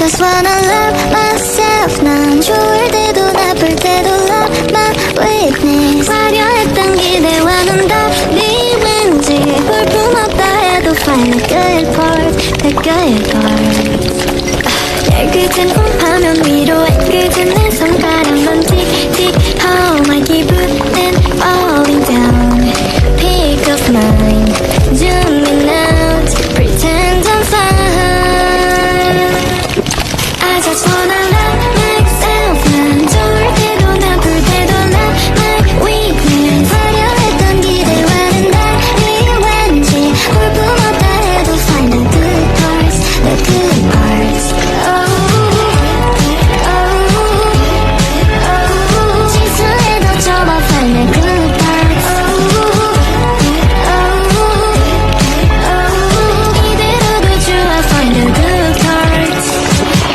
just wanna love myself. 난 좋을 때도 나쁠 때도 love my weakness. 화려했던 기대와는 달리 왠지 볼품없다 해도 find the good part, the good part. 날 그젠 꿈하면 위로해 그젠 내 손가락만 틱틱. Oh my 기분은 falling down. Pick up mine, zooming out, pretend I'm fine. I just wanna love myself. 난 좋을 때도 나쁠 때도 love my weakness. 화려했던 기대와는 달리 왠지 볼품없다 해도 find the good parts, the good parts. 지수에도 접어 find the good parts. 이대로도 좋아 find the good parts.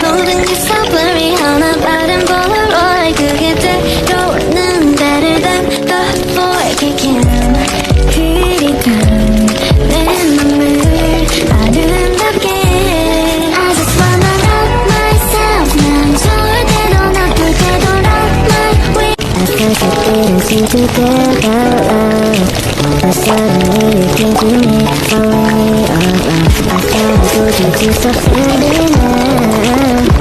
모든 게 so blurry 하나 빠른 폴라로이드 그게 때로는 better than before. 그게 그리던 내 맘을 아름답게. I just wanna love myself. 난 좋을 때도 나쁠 때도 love my way. At first I didn't seem to get out loud, but suddenly you came to me, following me around. I thought I told you to stop standing now.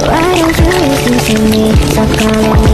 Why don't you listen to me? Stop calling